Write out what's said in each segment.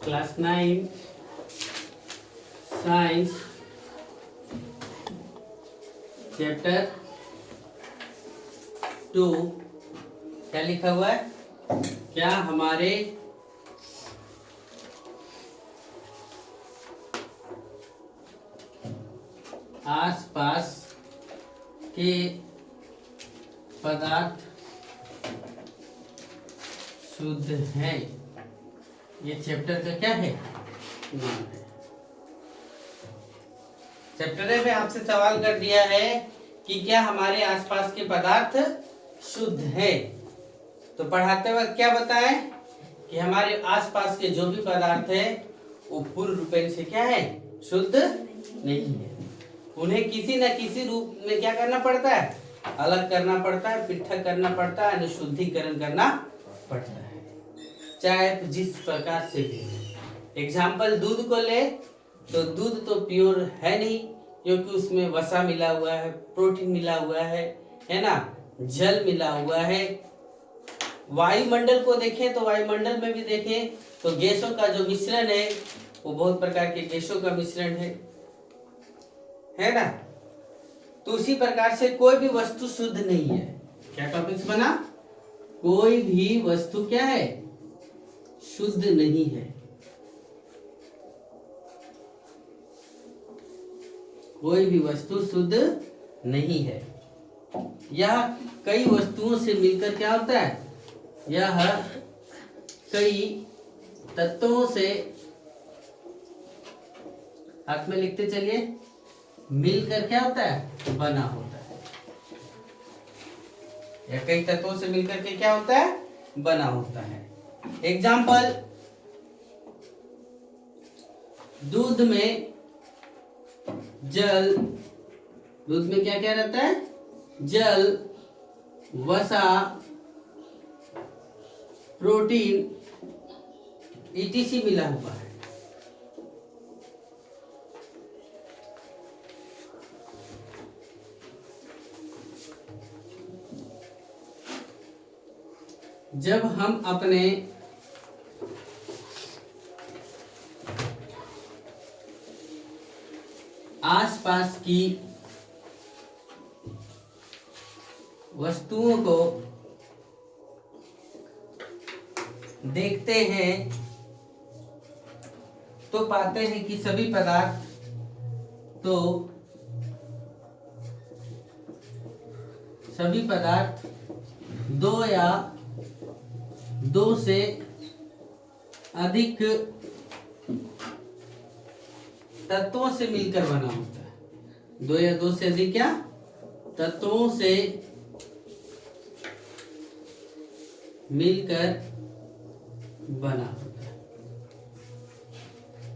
Class 9 science chapter 2। क्या लिखा हुआ है? क्या हमारे आसपास के पदार्थ शुद्ध हैं? ये चैप्टर का क्या है? नाम है। चैप्टर में आपसे सवाल कर दिया है कि क्या हमारे आसपास के पदार्थ शुद्ध है। तो पढ़ाते वक्त क्या बताएं कि हमारे आसपास के जो भी पदार्थ है वो पूर्ण रूपेण से क्या है? शुद्ध नहीं है। उन्हें किसी न किसी रूप में क्या करना पड़ता है? अलग करना पड़ता है, पृथक करना पड़ता है, शुद्धिकरण करना पड़ता है, चाहे जिस प्रकार से भी। एग्जाम्पल दूध को ले तो दूध तो प्योर है नहीं, क्योंकि उसमें वसा मिला हुआ है, प्रोटीन मिला हुआ है ना, जल मिला हुआ है। वायुमंडल को देखें तो वायुमंडल में भी देखें तो गैसों का जो मिश्रण है वो बहुत प्रकार के गैसों का मिश्रण है ना। तो उसी प्रकार से कोई भी वस्तु शुद्ध नहीं है। क्या टॉपिक्स बना? कोई भी वस्तु क्या है? शुद्ध नहीं है। कोई भी वस्तु शुद्ध नहीं है। यह कई वस्तुओं से मिलकर क्या होता है? यह कई तत्वों से, हाथ में लिखते चलिए, मिलकर क्या होता है? बना होता है। यह कई तत्वों से मिलकर के क्या होता है? बना होता है। एग्जाम्पल, दूध में जल, दूध में क्या क्या रहता है? जल, वसा, प्रोटीन etc मिला हुआ है। जब हम अपने आसपास की वस्तुओं को देखते हैं तो पाते हैं कि सभी पदार्थ दो या दो से अधिक तत्वों से मिलकर बना होता है। दो या दो से अधिक क्या तत्वों से मिलकर बना होता है।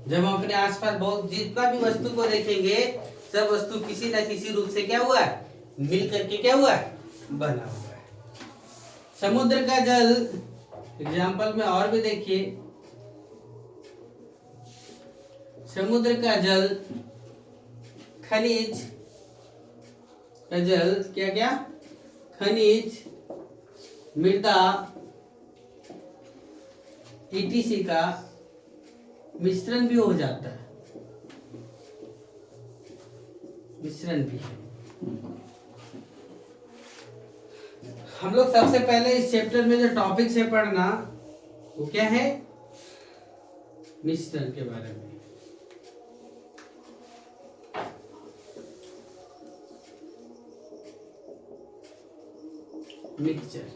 जब हम अपने आसपास बहुत जितना भी वस्तु को देखेंगे, सब वस्तु किसी न किसी रूप से क्या हुआ है? मिलकर के क्या हुआ है? बना हुआ है। समुद्र का जल, एग्जाम्पल में और भी देखिए, समुद्र का जल, खनिज का जल, क्या क्या? खनिज, मृदा etc का मिश्रण भी हो जाता है। मिश्रण भी है। हम लोग सबसे पहले इस चैप्टर में जो टॉपिक है पढ़ना वो क्या है? मिश्रण के बारे में। मिक्सचर।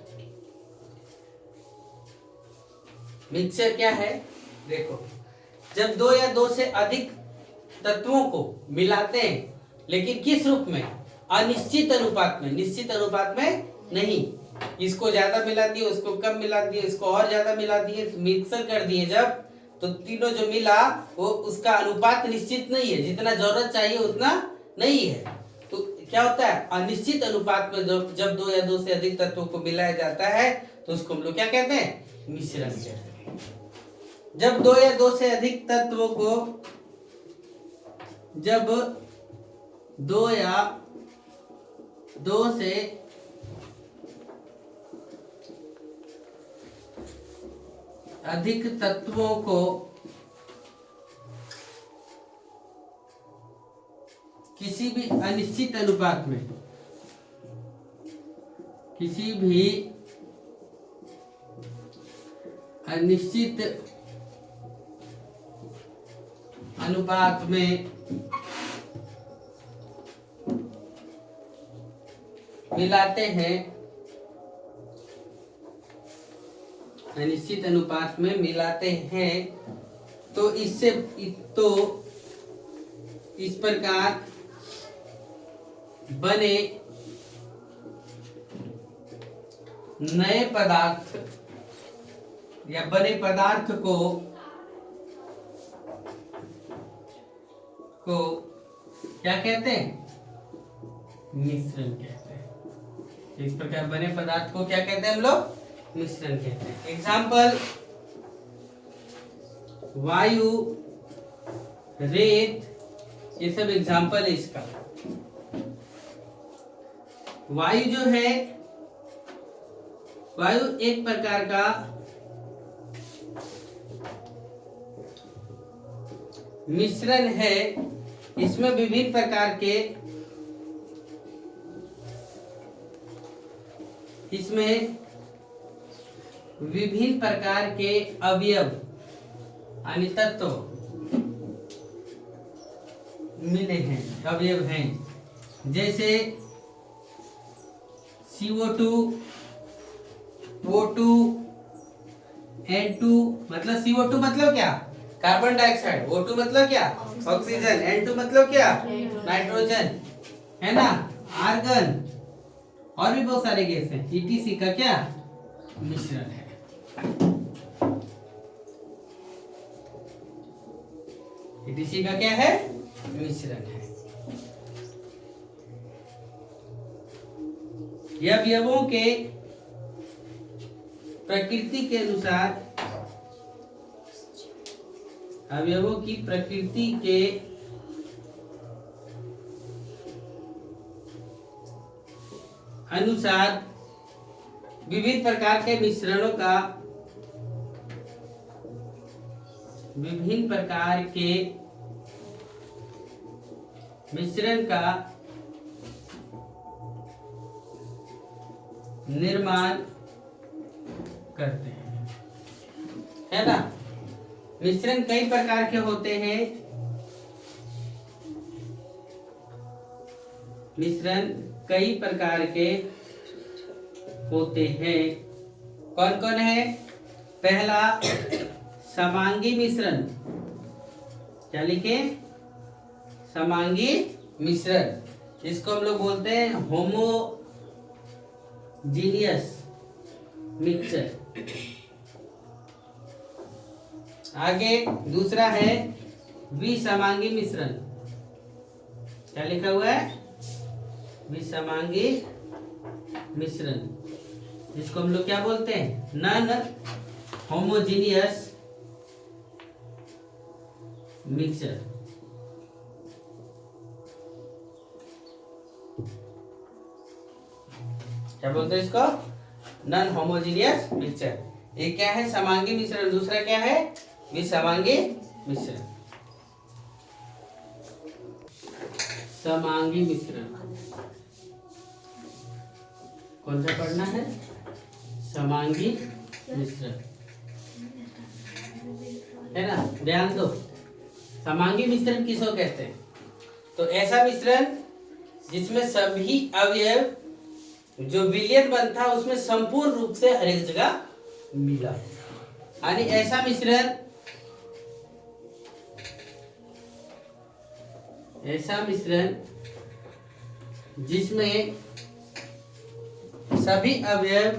मिक्सचर क्या है? देखो, जब दो या दो से अधिक तत्वों को मिलाते हैं, लेकिन किस रूप में? अनिश्चित अनुपात में, निश्चित अनुपात में नहीं। इसको ज्यादा मिला दिए, उसको कम मिला दिए, इसको और ज्यादा मिला दिए, मिक्सर कर दिए जब, तो तीनों जो मिला वो उसका अनुपात निश्चित नहीं है, जितना जरूरत चाहिए उतना नहीं है। तो क्या होता है? अनिश्चित अनुपात में जब दो या दो से अधिक तत्वों को मिलाया जाता है तो उसको हम लोग क्या कहते हैं? मिश्रण कहते हैं। जब दो या दो से अधिक तत्वों को, जब दो या दो से अधिक तत्वों को किसी भी अनिश्चित अनुपात में, किसी भी अनिश्चित अनुपात में मिलाते हैं, अनिश्चित अनुपात में मिलाते हैं, तो इससे तो इस प्रकार बने नए पदार्थ या बने पदार्थ को क्या कहते हैं? मिश्रण कहते हैं। इस प्रकार बने पदार्थ को क्या कहते हैं हम लोग? मिश्रण कहते हैं। एग्जाम्पल, वायु, रेत, ये सब एग्जाम्पल है इसका। वायु जो है, वायु एक प्रकार का मिश्रण है। इसमें विभिन्न प्रकार के अवयव यानी तत्व मिले हैं, अवयव हैं। जैसे CO2, O2, N2, मतलब CO2 मतलब क्या? Carbon dioxide. O2 मतलब क्या? ऑक्सीजन। N2 मतलब क्या? नाइट्रोजन, है ना, आर्गन, और भी बहुत सारे गैस हैं। ETC का क्या मिश्रण है। ETC का क्या है? मिश्रण है। यह अवयवों के प्रकृति के अनुसार, अवयवों की प्रकृति के अनुसार विभिन्न प्रकार के मिश्रणों का, विभिन्न प्रकार के मिश्रण का निर्माण करते हैं, है ना। मिश्रण कई प्रकार के होते हैं। मिश्रण कई प्रकार के होते हैं। कौन कौन है? पहला, समांगी मिश्रण। क्या लिखे? समांगी मिश्रण। इसको हम लोग बोलते हैं होमोजीनियस मिक्सचर। आगे दूसरा है विसमांगी मिश्रण। क्या लिखा हुआ है? विसमांगी मिश्रण, जिसको हम लोग क्या बोलते हैं? Non homogeneous mixture. क्या बोलते हैं इसको? Non homogeneous mixture. एक क्या है? समांगी मिश्रण। दूसरा क्या है? विसमांगी मिश्रण। समांगी मिश्रण कौन सा पढ़ना है? समांगी मिश्रण, है ना। ध्यान दो, समांगी मिश्रण किसको कहते हैं? तो ऐसा मिश्रण जिसमें सभी अवयव जो विलयन बनता है उसमें संपूर्ण रूप से हर एक जगह मिला, यानी ऐसा मिश्रण, ऐसा मिश्रण जिसमें सभी अवयव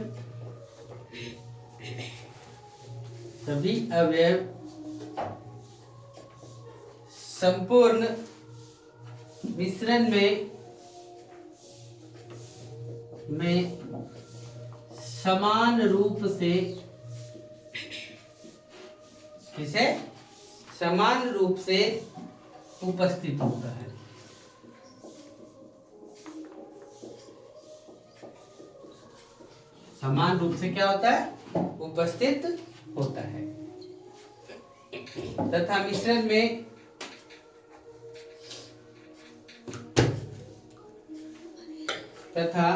संपूर्ण मिश्रण में समान रूप से, किसे? समान रूप से उपस्थित होता है। समान रूप से क्या होता है? उपस्थित होता है। तथा मिश्रण में तथा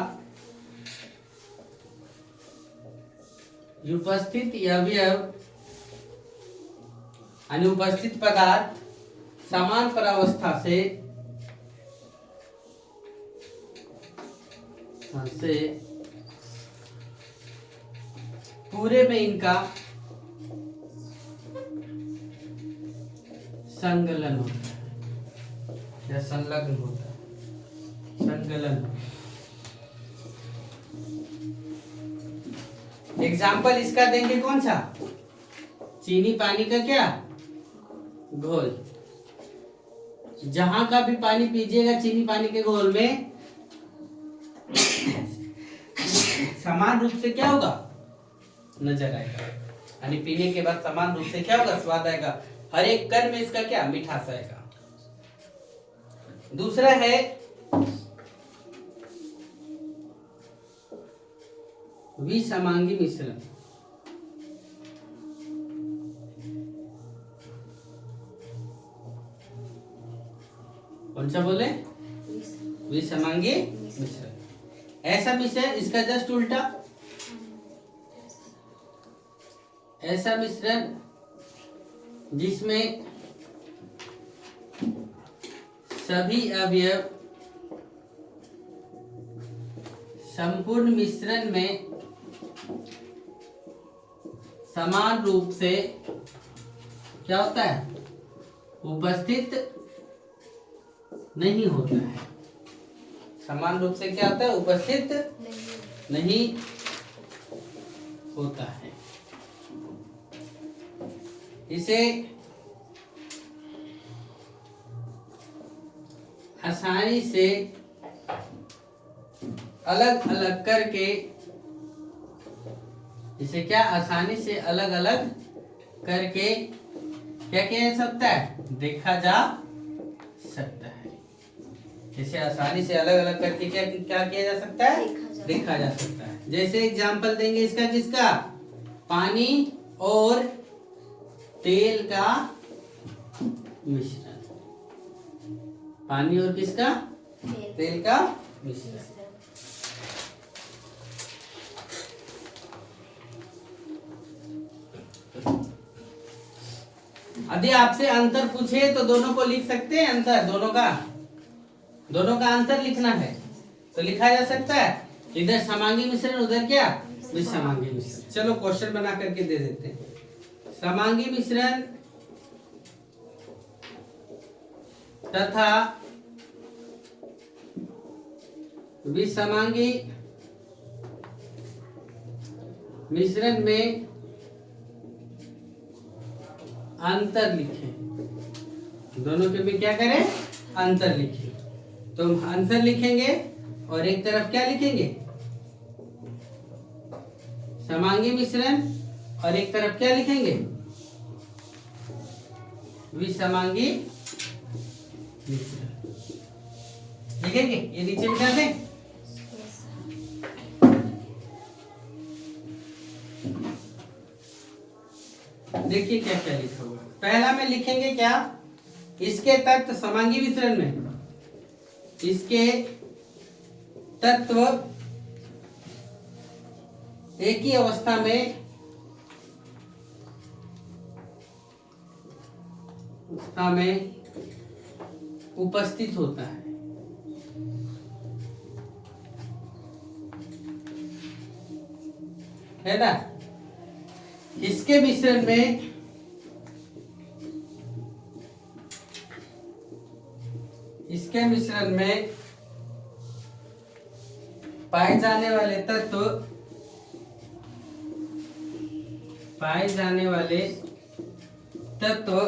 उपस्थित अवयव अनुपस्थित पदार्थ समान परावस्था से पूरे में इनका संगलन होता है या संलग्न होता है, संगलन। एग्जाम्पल इसका देंगे कौन सा? चीनी पानी का क्या घोल। जहां का भी पानी पीजिएगा चीनी पानी के घोल में समान रूप से क्या होगा? नजर आएगा। यानी पीने के बाद समान रूप से क्या होगा? स्वाद आएगा। हर एक कण में इसका क्या मिठास आएगा। दूसरा है विसमांगी मिश्रण। कौन सा बोले? विसमांगी मिश्रण। ऐसा मिश्रण, इसका जस्ट उल्टा, ऐसा मिश्रण जिसमें सभी अवयव संपूर्ण मिश्रण में समान रूप से क्या होता है? उपस्थित नहीं होता है। समान रूप से क्या होता है? उपस्थित नहीं होता है। इसे आसानी से अलग अलग करके, इसे क्या आसानी से अलग अलग करके क्या किया जा सकता है? देखा जा सकता है। इसे आसानी से अलग अलग करके क्या क्या किया जा सकता है? देखा जा सकता है। जैसे एग्जाम्पल देंगे इसका, किसका? पानी और तेल का मिश्रण। पानी और किसका? तेल का मिश्रण। यदि आपसे अंतर पूछे तो दोनों को लिख सकते हैं। अंतर दोनों का अंतर लिखना है तो लिखा जा सकता है। इधर समांगी मिश्रण, उधर क्या? विसमांगी मिश्रण। चलो क्वेश्चन बना करके दे देते हैं। समांगी मिश्रण तथा विसमांगी मिश्रण में अंतर लिखें। दोनों के में क्या करें? अंतर लिखें। तो हम अंतर लिखेंगे और एक तरफ क्या लिखेंगे? समांगी मिश्रण, और एक तरफ क्या लिखेंगे? विसमांगी मिश्रण। लिखेंगे? ये नीचे लिखा दें। देखिए क्या क्या लिखा हुआ। पहला में लिखेंगे क्या? इसके तत्व समांगी मिश्रण में इसके तत्व एक ही अवस्था में उपस्थित होता है ना? इसके मिश्रण में पाए जाने वाले तत्व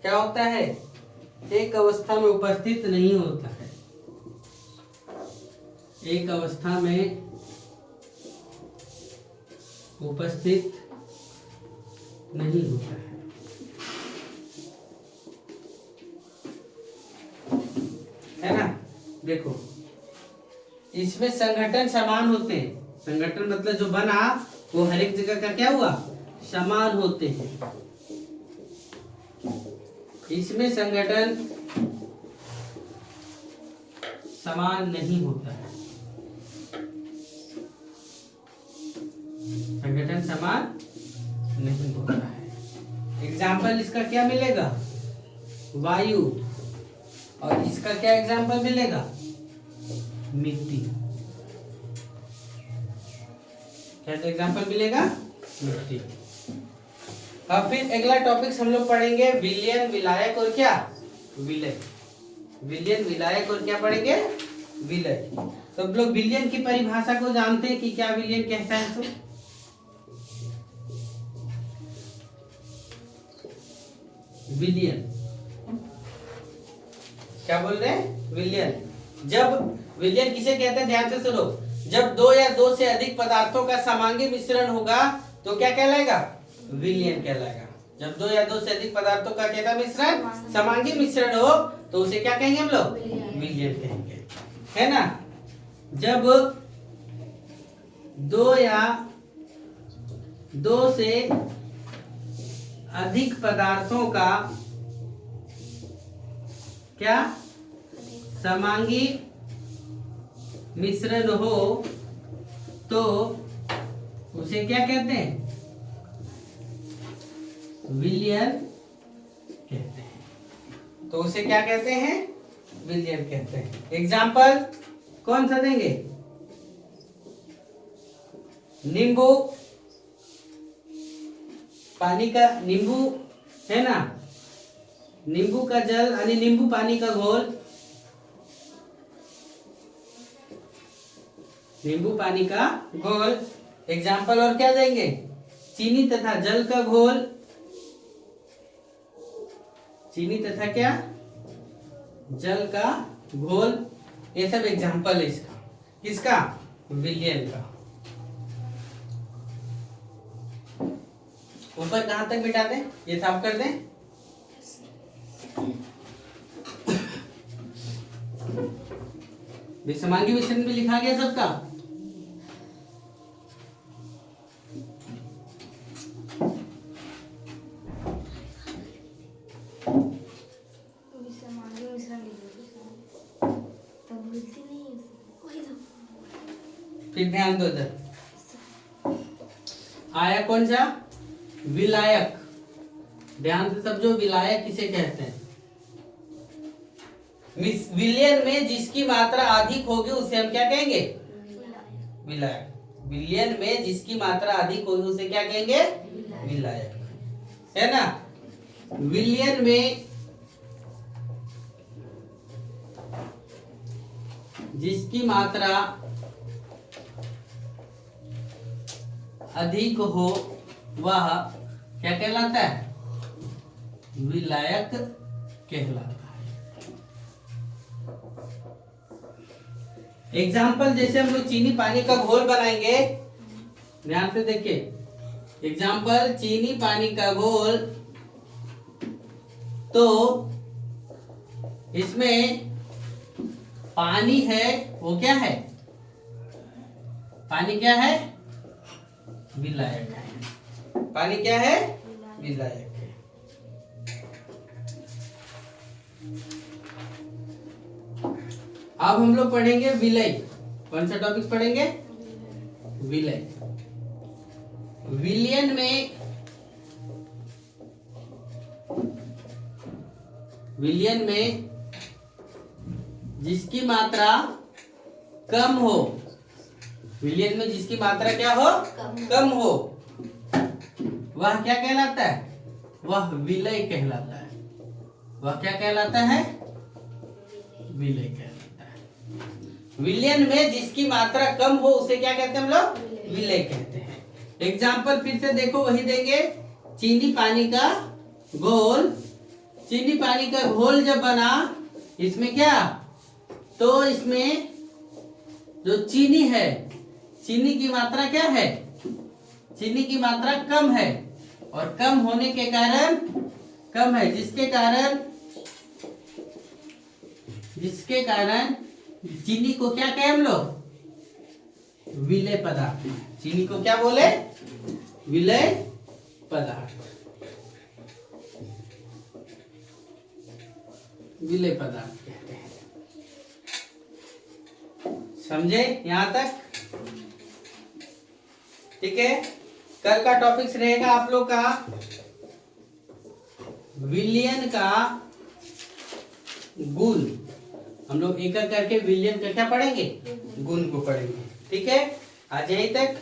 क्या होता है? एक अवस्था में उपस्थित नहीं होता है। एक अवस्था में उपस्थित नहीं होता है ना? देखो, इसमें संगठन समान होते हैं। संगठन मतलब जो बना वो हर एक जगह का क्या हुआ? समान होते हैं। इसमें संगठन समान नहीं होता है। संगठन समान नहीं होता है। एग्जाम्पल इसका क्या मिलेगा? वायु। और इसका क्या एग्जाम्पल मिलेगा? मिट्टी। कैसे एग्जाम्पल मिलेगा? मिट्टी। अब फिर अगला टॉपिक हम लोग पढ़ेंगे विलयन, विलायक और क्या? विलय। विलयन, विलायक और क्या पढ़ेंगे? विलय। तो हम लोग विलयन की परिभाषा को जानते हैं कि क्या विलयन कहता है। तो विलयन क्या बोल रहे हैं? विलयन। जब विलयन किसे कहते हैं? ध्यान से सुनो। जब दो या दो से अधिक पदार्थों का समांगी मिश्रण होगा तो क्या कहलाएगा? विलयन कहलाएगा। जब दो या दो से अधिक पदार्थों का क्या मिश्रण, समांगी मिश्रण हो तो उसे क्या कहेंगे हम लोग? विलयन कहेंगे, है ना। जब दो या दो से अधिक पदार्थों का क्या समांगी मिश्रण हो तो उसे क्या कहते हैं? विलयन कहते हैं। तो उसे क्या कहते हैं? विलयन कहते हैं। एग्जाम्पल कौन सा देंगे? नींबू, पानी का नींबू है ना, नींबू का जल यानी नींबू पानी का घोल, नींबू पानी का घोल। एग्जाम्पल और क्या देंगे? चीनी तथा जल का घोल, चीनी तथा क्या? जल का घोल। ये सब एग्जाम्पल है इसका। किसका? विलयन का। ऊपर कहां तक मिटा दें? ये साफ कर दें। समांगी मिश्रण में लिखा गया सबका। फिर ध्यान दो इधर। आया कौन सा? विलायक। ध्यान से समझो, विलायक किसे कहते हैं? विलयन में जिसकी मात्रा अधिक होगी उसे हम क्या कहेंगे? विलायक। विलयन में जिसकी मात्रा अधिक होगी उसे क्या कहेंगे? विलायक, है ना। विलयन में जिसकी मात्रा अधिक हो वह क्या कहलाता है? विलायक कहलाता है। एग्जाम्पल जैसे हम लोग चीनी पानी का घोल बनाएंगे, ध्यान से देखिए। एग्जाम्पल चीनी पानी का घोल, तो इसमें पानी है, वो क्या है? पानी क्या है? विलायक है। पानी क्या है? विलायक है। अब हम लोग पढ़ेंगे विलय। कौन सा टॉपिक पढ़ेंगे? विलय। विलयन में जिसकी मात्रा कम हो, विलयन में जिसकी मात्रा क्या हो? कम हो, वह क्या कहलाता है? वह विलय कहलाता है। वह क्या कहलाता है? विलय कहलाता है। विलयन में जिसकी मात्रा कम हो उसे क्या कहते हैं हम लोग? विलय कहते हैं। एग्जाम्पल फिर से देखो, वही देंगे। चीनी पानी का घोल, चीनी पानी का घोल जब बना, इसमें क्या? तो इसमें जो चीनी है, चीनी की मात्रा क्या है? चीनी की मात्रा कम है, और कम होने के कारण कम है, जिसके कारण चीनी को क्या कहें हम लोग? विलय पदार्थ। चीनी को क्या बोले? विलय पदार्थ। विलय पदार्थ कहते हैं। समझे यहाँ तक? ठीक है, कल का टॉपिक्स रहेगा आप लोग का विलयन का गुण। हम लोग एक एक करके विलयन का क्या पढ़ेंगे, गुण को पढ़ेंगे। ठीक है, आज यहीं तक।